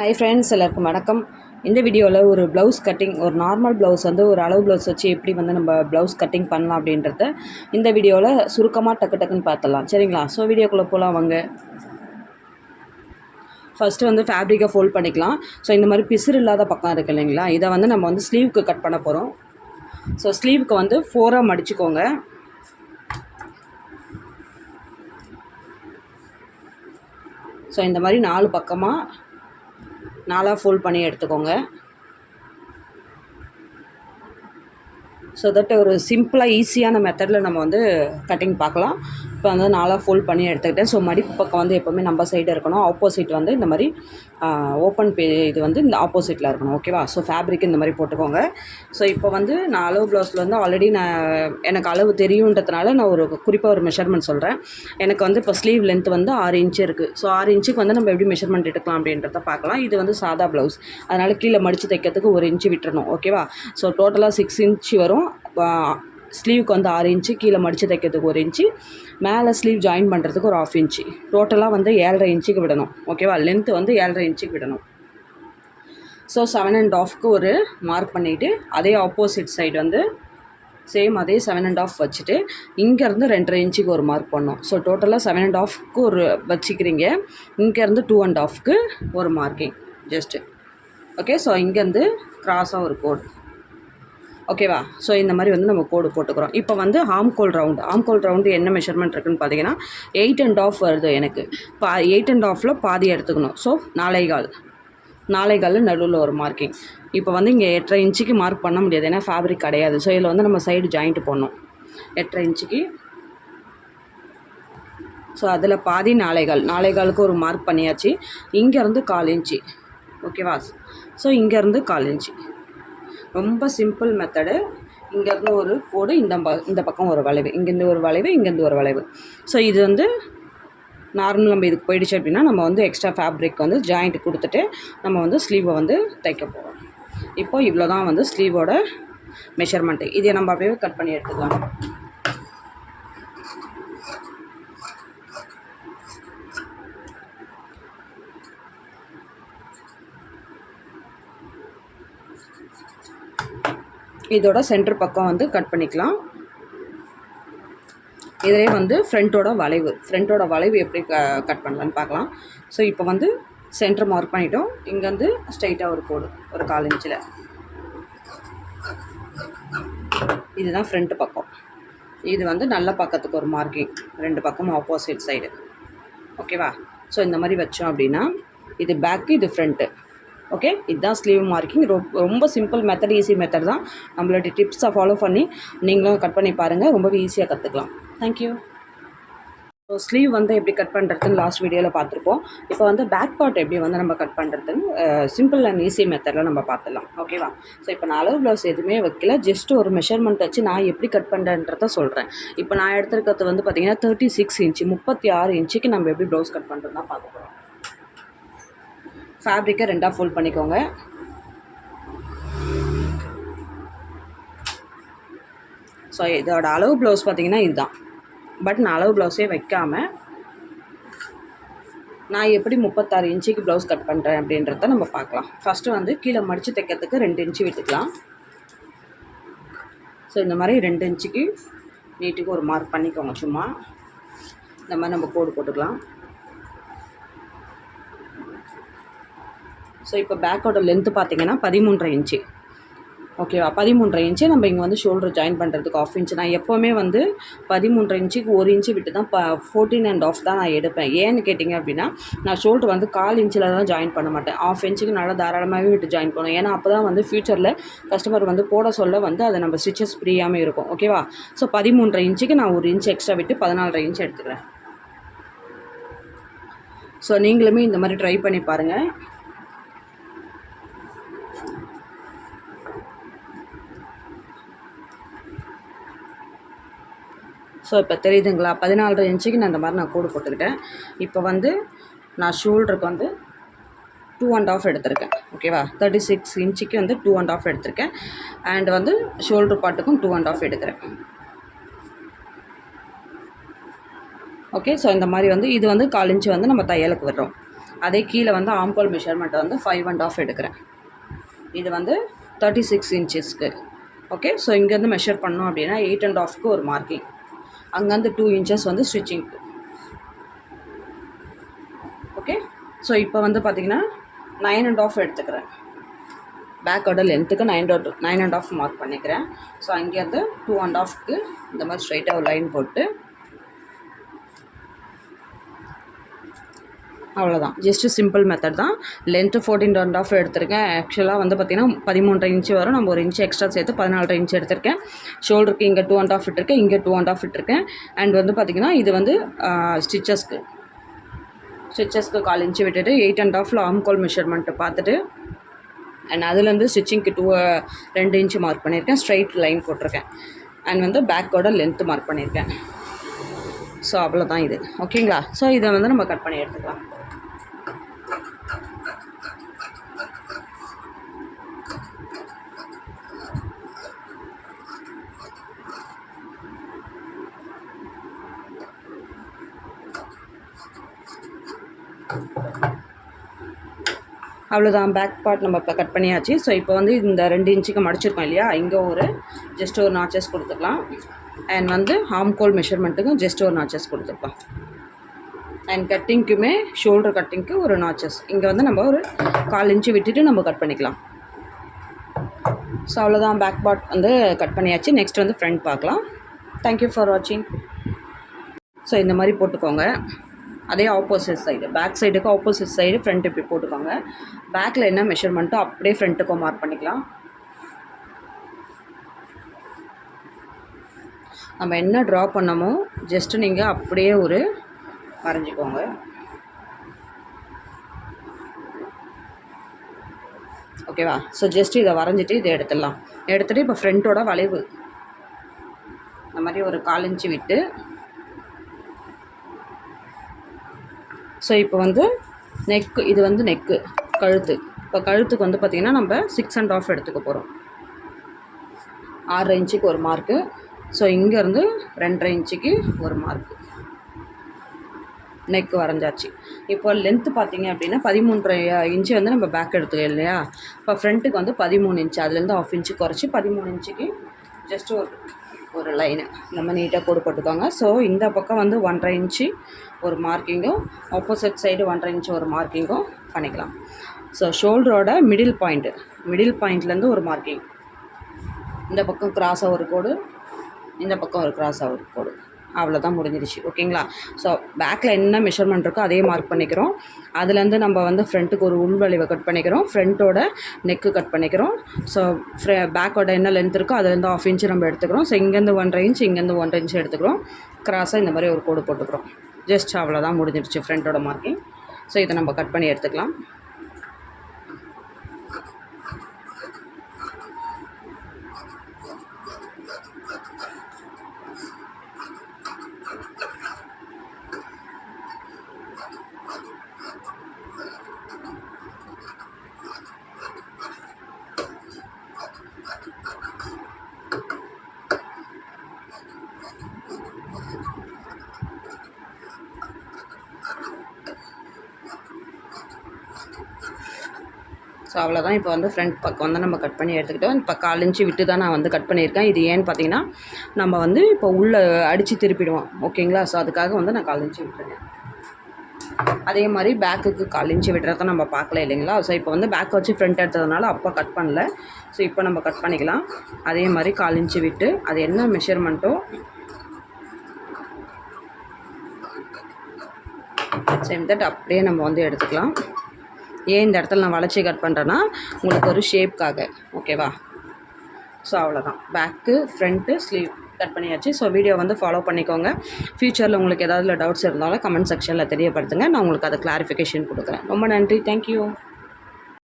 Hi friends, எல்லாருக்கும் வணக்கம். இந்த வீடியோவில் ஒரு ப்ளவுஸ் கட்டிங், ஒரு நார்மல் ப்ளவுஸ் வந்து ஒரு அளவு ப்ளவுஸ் வச்சு எப்படி வந்து நம்ம ப்ளவுஸ் கட்டிங் பண்ணலாம் அப்படின்றத இந்த வீடியோவில் சுருக்கமாக டக்குன்னு பார்த்துடலாம். சரிங்களா? ஸோ வீடியோக்குள்ளே போகலாம் வாங்க. ஃபஸ்ட்டு வந்து ஃபேப்ரிக்கை ஃபோல்ட் பண்ணிக்கலாம். ஸோ இந்த மாதிரி பிசுறு இல்லாத பக்கம் இருக்குது இல்லைங்களா, இதை வந்து நம்ம வந்து ஸ்லீவுக்கு கட் பண்ண போகிறோம். ஸோ ஸ்லீவுக்கு வந்து 4ஆக மடிச்சுக்கோங்க. ஸோ இந்த மாதிரி 4 பக்கமாக 4ஆக ஃபோல்ட் பண்ணி எடுத்துக்கோங்க. ஸோ தட் ஒரு சிம்பிளாக ஈஸியான மெத்தடில் நம்ம வந்து கட்டிங் பார்க்கலாம். இப்போ வந்து 4ஆக ஃபோல்ட் பண்ணி எடுத்துக்கிட்டேன். ஸோ மடிப்பு பக்கம் வந்து எப்போவுமே நம்ம சைடு இருக்கணும், ஆப்போசிட் வந்து இந்த மாதிரி ஓப்பன் இது வந்து இந்த ஆப்போசிட்டில் இருக்கணும். ஓகேவா? ஸோ ஃபேப்ரிக் இந்த மாதிரி போட்டுக்கோங்க. ஸோ இப்போ வந்து நான் அளவு ப்ளவுஸில் வந்து ஆல்ரெடி எனக்கு அளவு தெரியுன்றதுனால நான் குறிப்பாக ஒரு மெஷர்மெண்ட் சொல்கிறேன். எனக்கு வந்து இப்போ ஸ்லீவ் லென்த் வந்து 6 இன்ச்சு இருக்குது. ஸோ 6 இன்ச்சுக்கு வந்து நம்ம எப்படி மெஷர்மெண்ட் எடுக்கலாம் அப்படின்றத பார்க்கலாம். இது வந்து சாதா ப்ளவுஸ், அதனால் கீழே மடித்து தைக்கிறதுக்கு 1 இன்ச்சு விட்டுறணும். ஓகேவா? ஸோ டோட்டலாக 6 இன்ச்சு வரும். ஸ்லீவுக்கு வந்து 6 இன்ச்சு, கீழே மடித்து தைக்கிறதுக்கு 1 இன்ச்சு, மேலே ஸ்லீவ் ஜாயின் பண்ணுறதுக்கு ஒரு 1/2 இன்ச்சு, டோட்டலாக வந்து 7.5 இன்ச்சுக்கு விடணும். ஓகேவா? லென்த்து வந்து 7.5 இன்ச்சுக்கு விடணும். ஸோ 7.5க்கு ஒரு மார்க் பண்ணிவிட்டு அதே ஆப்போசிட் சைடு வந்து சேம் அதே 7.5 வச்சுட்டு இங்கேருந்து 2.5 இன்ச்சுக்கு ஒரு மார்க் பண்ணோம். ஸோ டோட்டலாக 7.5க்கு ஒரு வச்சுக்கிறீங்க, இங்கேருந்து 2.5க்கு ஒரு மார்க்கிங் ஜஸ்ட்டு. ஓகே? ஸோ இங்கேருந்து க்ராஸாக ஒரு கோடு. ஓகேவா? ஸோ இந்த மாதிரி வந்து நம்ம கோடு போட்டுக்கிறோம். இப்போ வந்து ஆம்கோல் ரவுண்டு என்ன மெஷர்மெண்ட் இருக்குதுன்னு பார்த்தீங்கன்னா 8.5 வருது எனக்கு. 8.5ல் பாதி எடுத்துக்கணும். ஸோ 4.25 நடுவில் ஒரு மார்க்கிங். இப்போ வந்து இங்கே 8.5 இன்ச்சுக்கு மார்க் பண்ண முடியாது, ஏன்னா ஃபேப்ரிக் கிடையாது. ஸோ இதில் வந்து நம்ம சைடு ஜாயிண்ட் போடணும் 8.5 இன்ச்சுக்கு. ஸோ அதில் பாதி 4.25க்கு ஒரு மார்க் பண்ணியாச்சு. இங்கேருந்து 1/4 இன்ச்சு. ஓகேவா? ஸோ இங்கேருந்து 1/4 இன்ச்சு. ரொம்ப சிம்பிள் மெத்தடு. இங்கேருந்து ஒரு கோடு, இந்த பக்கம் ஒரு வளைவு, இங்கேருந்து ஒரு வளைவு, இங்கேருந்து ஒரு வளைவு. ஸோ இது வந்து நார்மல் நம்ம இதுக்கு போயிடுச்சு அப்படின்னா நம்ம வந்து எக்ஸ்ட்ரா ஃபேப்ரிக் வந்து ஜாயிண்ட் கொடுத்துட்டு நம்ம வந்து ஸ்லீவை வந்து தைக்க போகிறோம். இப்போது இவ்வளோ தான் வந்து ஸ்லீவோட மெஷர்மெண்ட்டு. இதை நம்ம அப்படியே கட் பண்ணி எடுத்துக்கலாம். இதோட சென்டர் பக்கம் வந்து கட் பண்ணிக்கலாம். இதிலே வந்து ஃப்ரண்ட்டோட வளைவு எப்படி கட் பண்ணலான்னு பார்க்கலாம். ஸோ இப்போ வந்து சென்டர் மார்க் பண்ணிட்டோம். இங்கேருந்து ஸ்ட்ரைட்டாக ஒரு கோடு, ஒரு 1/4 இன்ச்சில். இதுதான் ஃப்ரண்ட் பக்கம். இது வந்து நல்ல பக்கத்துக்கு ஒரு மார்க்கிங், 2 பக்கமும் ஆப்போசிட் சைடு. ஓகேவா? ஸோ இந்த மாதிரி வச்சோம் அப்படின்னா இது பேக்கு, இது ஃப்ரண்ட்டு. ஓகே? இதுதான் ஸ்லீவ் மார்க்கிங். ரொம்ப சிம்பிள் மெத்தட், ஈஸி மெத்தட் தான். நம்மளோட டிப்ஸை ஃபாலோ பண்ணி நீங்களும் கட் பண்ணி பாருங்கள், ரொம்பவே ஈஸியாக கற்றுக்கலாம். தேங்க்யூ. ஸோ ஸ்லீவ் வந்து எப்படி கட் பண்ணுறதுன்னு லாஸ்ட் வீடியோவில் பார்த்துருப்போம். இப்போ வந்து பேக் பார்ட் எப்படி வந்து நம்ம கட் பண்ணுறதுன்னு சிம்பிள் அண்ட் ஈஸி மெத்தடில் நம்ம பார்த்துலாம். ஓகேவா? ஸோ இப்போ நான் அளவு ப்ளவுஸ் எதுவுமே வைக்கல, ஜஸ்ட் ஒரு மெஷர்மெண்ட் வச்சு நான் எப்படி கட் பண்ணுறேன்றத சொல்கிறேன். இப்போ நான் எடுத்துருக்கிறது வந்து பார்த்திங்கன்னா 36 இன்ச்சு, 36 இன்ச்சுக்கு நம்ம எப்படி ப்ளவுஸ் கட் பண்ணுறது தான் பார்க்க போகிறோம். ஃபேப்ரிக்கை 2ஆக ஃபோல்ட் பண்ணிக்கோங்க. ஸோ இதோட அளவு ப்ளவுஸ் பார்த்திங்கன்னா இதுதான். பட் நான் அளவு ப்ளவுஸே வைக்காமல் நான் எப்படி 36 இன்ச்சுக்கு ப்ளவுஸ் கட் பண்ணுறேன் அப்படின்றத நம்ம பார்க்கலாம். ஃபஸ்ட்டு வந்து கீழே மடித்து தைக்கிறதுக்கு 2 இன்ச்சு விட்டுக்கலாம். ஸோ இந்த மாதிரி 2 இன்ச்சுக்கு நீட்டுக்கு ஒரு மார்க் பண்ணிக்கோங்க. சும்மா இந்த மாதிரி நம்ம கோடு போட்டுக்கலாம். ஸோ இப்போ பேக்கோட லென்த்து பார்த்திங்கன்னா 13.5 இன்ச்சு. ஓகேவா? 13.5 இன்ச்சு நம்ம இங்கே வந்து ஷோல்டர் ஜாயின் பண்ணுறதுக்கு 1/2 இன்ச்சு. நான் எப்போவுமே வந்து 13.5 இன்ச்சுக்கு 1 இன்ச்சு விட்டு தான் 14.5 தான் நான் எடுப்பேன். ஏன்னு கேட்டிங்க அப்படின்னா நான் ஷோல்டர் வந்து 1/4 இன்ச்சில் தான் ஜாயின் பண்ண மாட்டேன். 1/2 இன்ச்சுக்கு நல்லா தாராளமாகவே விட்டு ஜாயின் பண்ணுவேன். ஏன்னா அப்போ தான் வந்து ஃப்யூச்சரில் கஸ்டமர் வந்து போட சொல்ல வந்து அதை நம்ம ஸ்டிச்சஸ் ஃப்ரீயாமல் இருக்கும். ஓகேவா? ஸோ 13.5 இன்ச்சுக்கு நான் 1 இன்ச்சு எக்ஸ்ட்ரா விட்டு 14.5 இன்ச்சு எடுத்துக்கிறேன். ஸோ நீங்களுமே இந்த மாதிரி ட்ரை பண்ணி பாருங்கள். ஸோ இப்போ தெரியுதுங்களா? 14.5 இன்ச்சுக்கு நான் இந்த மாதிரி நான் கோடு போட்டுக்கிட்டேன். இப்போ வந்து நான் ஷோல்டருக்கு வந்து 2.5 எடுத்திருக்கேன். ஓகேவா? 36 இன்ச்சுக்கு வந்து 2.5 எடுத்திருக்கேன். அண்ட் வந்து ஷோல்டர் பாட்டுக்கும் 2.5 எடுக்கிறேன். ஓகே? ஸோ இந்த மாதிரி வந்து இது வந்து 1/4 இன்ச்சு வந்து நம்ம தையலுக்கு விடுறோம். அதே கீழே வந்து ஆம்கோல் மெஷர்மெண்ட் வந்து 5.5 எடுக்கிறேன். இது வந்து 36 இன்ச்சஸ்க்கு. ஓகே, ஸோ இங்கேருந்து மெஷர் பண்ணோம் அப்படின்னா 8.5க்கு ஒரு மார்க்கிங், அங்கேருந்து 2 இன்ச்சஸ் வந்து ஸ்டிச்சிங்க்கு. ஓகே, ஸோ இப்போ வந்து பார்த்திங்கன்னா 9.5 எடுத்துக்கிறேன். பேக்கோட லென்த்துக்கு 9.5 மார்க் பண்ணிக்கிறேன். ஸோ அங்கேருந்து 2.5க்கு இந்த மாதிரி ஸ்ட்ரைட்டாக ஒரு லைன் போட்டு அவ்வளோதான். ஜஸ்ட்டு சிம்பிள் மெத்தட் தான். லென்த்து 14.5 எடுத்திருக்கேன். ஆக்சுவலாக வந்து பார்த்திங்கன்னா 13.5 இன்ச்சு வரும். நம்ம ஒரு இன்ச்சு எக்ஸ்ட்ரா சேர்த்து 14.5 இன்ச்சு எடுத்திருக்கேன். ஷோல்டருக்கு இங்கே 2.5 விட்டுருக்கேன், இங்கே 2.5 விட்டுருக்கேன். அண்ட் வந்து பார்த்திங்கன்னா இது வந்து ஸ்டிச்சஸ்க்கு 1/4 இன்ச்சு விட்டுட்டு 8.5ல் ஆம்கோல் மெஷர்மெண்ட்டு பார்த்துட்டு அண்ட் அதுலேருந்து ஸ்டிச்சிங்க்கு 2 இன்ச்சு மார்க் பண்ணியிருக்கேன். ஸ்ட்ரைட் லைன் போட்டிருக்கேன். அண்ட் வந்து பேக்கோட லென்த்து மார்க் பண்ணியிருக்கேன். ஸோ அவ்வளோதான் இது. ஓகேங்களா? ஸோ இதை வந்து நம்ம கட் பண்ணி எடுத்துக்கலாம். அவ்வளோதான். பேக் பார்ட் நம்ம இப்போ கட் பண்ணியாச்சு. ஸோ இப்போ வந்து இந்த 2 இன்ச்சுக்கு மடிச்சிருக்கோம் இல்லையா, இங்கே ஒரு ஜஸ்ட் ஒரு நாச்சஸ் கொடுத்துக்கலாம். அண்ட் வந்து ஆம்கோல் மெஷர்மெண்ட்டுக்கும் ஜஸ்ட் ஒரு நாச்சஸ் கொடுத்துருக்கலாம். அண்ட் கட்டிங்க்குமே ஷோல்டர் கட்டிங்க்கு ஒரு நாச்சஸ் இங்கே வந்து நம்ம ஒரு 1/4 இன்ச்சு விட்டுட்டு நம்ம கட் பண்ணிக்கலாம். ஸோ அவ்வளோதான். பேக் பார்ட் வந்து கட் பண்ணியாச்சு. நெக்ஸ்ட் வந்து ஃப்ரண்ட் பார்க்கலாம். தேங்க்யூ ஃபார் வாட்சிங். ஸோ இந்த மாதிரி போட்டுக்கோங்க. அதே ஆப்போசிட் சைடு, பேக் சைடுக்கு ஆப்போசிட் சைடு ஃப்ரண்ட் இப்படி போட்டுக்கோங்க. பேக்கில் என்ன மெஷர்மெண்ட்டோ அப்படியே ஃப்ரண்ட்டுக்கும் மார்க் பண்ணிக்கலாம். நம்ம என்ன ட்ரா பண்ணமோ ஜஸ்ட்டு நீங்கள் அப்படியே ஒரு வரைஞ்சிக்கோங்க. ஓகேவா? ஸோ ஜஸ்ட்டு இதை வரைஞ்சிட்டு இதை எடுத்துடலாம். எடுத்துகிட்டு இப்போ ஃப்ரண்ட்டோட வளைவு இந்த மாதிரி ஒரு 1/4 இன்ச்சு விட்டு, ஸோ இப்போ வந்து நெக்கு, இது வந்து நெக்கு, கழுத்து. இப்போ கழுத்துக்கு வந்து பார்த்திங்கன்னா நம்ம 6.5 எடுத்துக்க போகிறோம். 6.5 இன்ச்சுக்கு ஒரு மார்க்கு. ஸோ இங்கேருந்து 2.5 இன்ச்சுக்கு ஒரு மார்க்கு நெக்கு வரைஞ்சாச்சு. இப்போ லென்த்து பார்த்திங்க அப்படின்னா 13.5 இன்ச்சு வந்து நம்ம பேக் எடுத்துக்கோ இல்லையா. இப்போ ஃப்ரண்ட்டுக்கு வந்து 13 இன்ச்சு, அதுலேருந்து 1/2 இன்ச்சு குறைச்சி 13 இன்ச்சுக்கு ஜஸ்ட் ஒரு லைனு நம்ம நீட்டாக கோடு போட்டுக்கோங்க. ஸோ இந்த பக்கம் வந்து 1.5 இன்ச்சு ஒரு மார்க்கிங்கும், ஆப்போசிட் சைடு 1.5 இன்ச்சு ஒரு மார்க்கிங்கும் பண்ணிக்கலாம். ஸோ ஷோல்டரோட மிடில் பாயிண்ட்லேருந்து ஒரு மார்க்கிங், இந்த பக்கம் கிராஸாக ஒரு கோடு, இந்த பக்கம் ஒரு கிராஸாக ஒரு கோடு. அவ்வளோதான், முடிஞ்சிருச்சு. ஓகேங்களா? ஸோ பேக்கில் என்ன மெஷர்மெண்ட் இருக்கோ அதே மார்க் பண்ணிக்கிறோம். அதுலேருந்து நம்ம வந்து ஃப்ரண்ட்டுக்கு ஒரு உள்வளைவை கட் பண்ணிக்கிறோம், ஃப்ரண்ட்டோட நெக்கு கட் பண்ணிக்கிறோம். ஸோ பேக்கோட என்ன லென்த் இருக்கோ அதுலேருந்து 1/2 இன்ச்சு நம்ம எடுத்துக்கிறோம். ஸோ இங்கேருந்து 1.5 இன்ச்சு, இங்கேருந்து 1.5 இன்ச்சு எடுத்துக்கிறோம். கிராஸாக இந்த மாதிரி ஒரு கோடு போட்டுக்கிறோம். ஜஸ்ட் அவ்வளோதான், முடிஞ்சிருச்சு ஃப்ரண்ட்டோட மார்க்கிங். ஸோ இதை நம்ம கட் பண்ணி எடுத்துக்கலாம். ஸோ அவ்வளோதான். இப்போ வந்து ஃப்ரண்ட் பக்கம் வந்து நம்ம கட் பண்ணி எடுத்துக்கிட்டோம். இப்போ 1/4 இன்ச்சு விட்டு தான் நான் வந்து கட் பண்ணியிருக்கேன். இது ஏன்னு பார்த்தீங்கன்னா நம்ம வந்து இப்போ உள்ளே அடித்து திருப்பிடுவோம். ஓகேங்களா? ஸோ அதுக்காக வந்து நான் 1/4 இன்ச்சு விட்டுருக்கேன். அதே மாதிரி பேக்குக்கு 1/4 இன்ச்சு விட்டுறத நம்ம பார்க்கல இல்லைங்களா. ஸோ இப்போ வந்து பேக் வச்சு ஃப்ரண்ட் எடுத்ததுனால அப்போ கட் பண்ணல. ஸோ இப்போ நம்ம கட் பண்ணிக்கலாம். அதே மாதிரி 1/4 இன்ச்சு விட்டு அது என்ன மெஷர்மெண்ட்டோ சேம் தட் அப்படியே நம்ம வந்து எடுத்துக்கலாம். ஏன் இந்த இடத்துல நான் வளைச்சி கட் பண்ணுறேன்னா உங்களுக்கு ஒரு ஷேப்காக. ஓகேவா? ஸோ அவ்வளோதான். பேக்கு ஃப்ரண்ட்டு ஸ்லீவ் கட் பண்ணியாச்சு. ஸோ வீடியோ வந்து ஃபாலோ பண்ணிக்கோங்க. ஃப்யூச்சரில் உங்களுக்கு ஏதாவது டவுட்ஸ் இருந்தாலும் கமெண்ட் செக்ஷனில் தெரியப்படுத்துங்க. நான் உங்களுக்கு அதை கிளாரிஃபிகேஷன் கொடுக்குறேன். ரொம்ப நன்றி. தேங்க்யூ.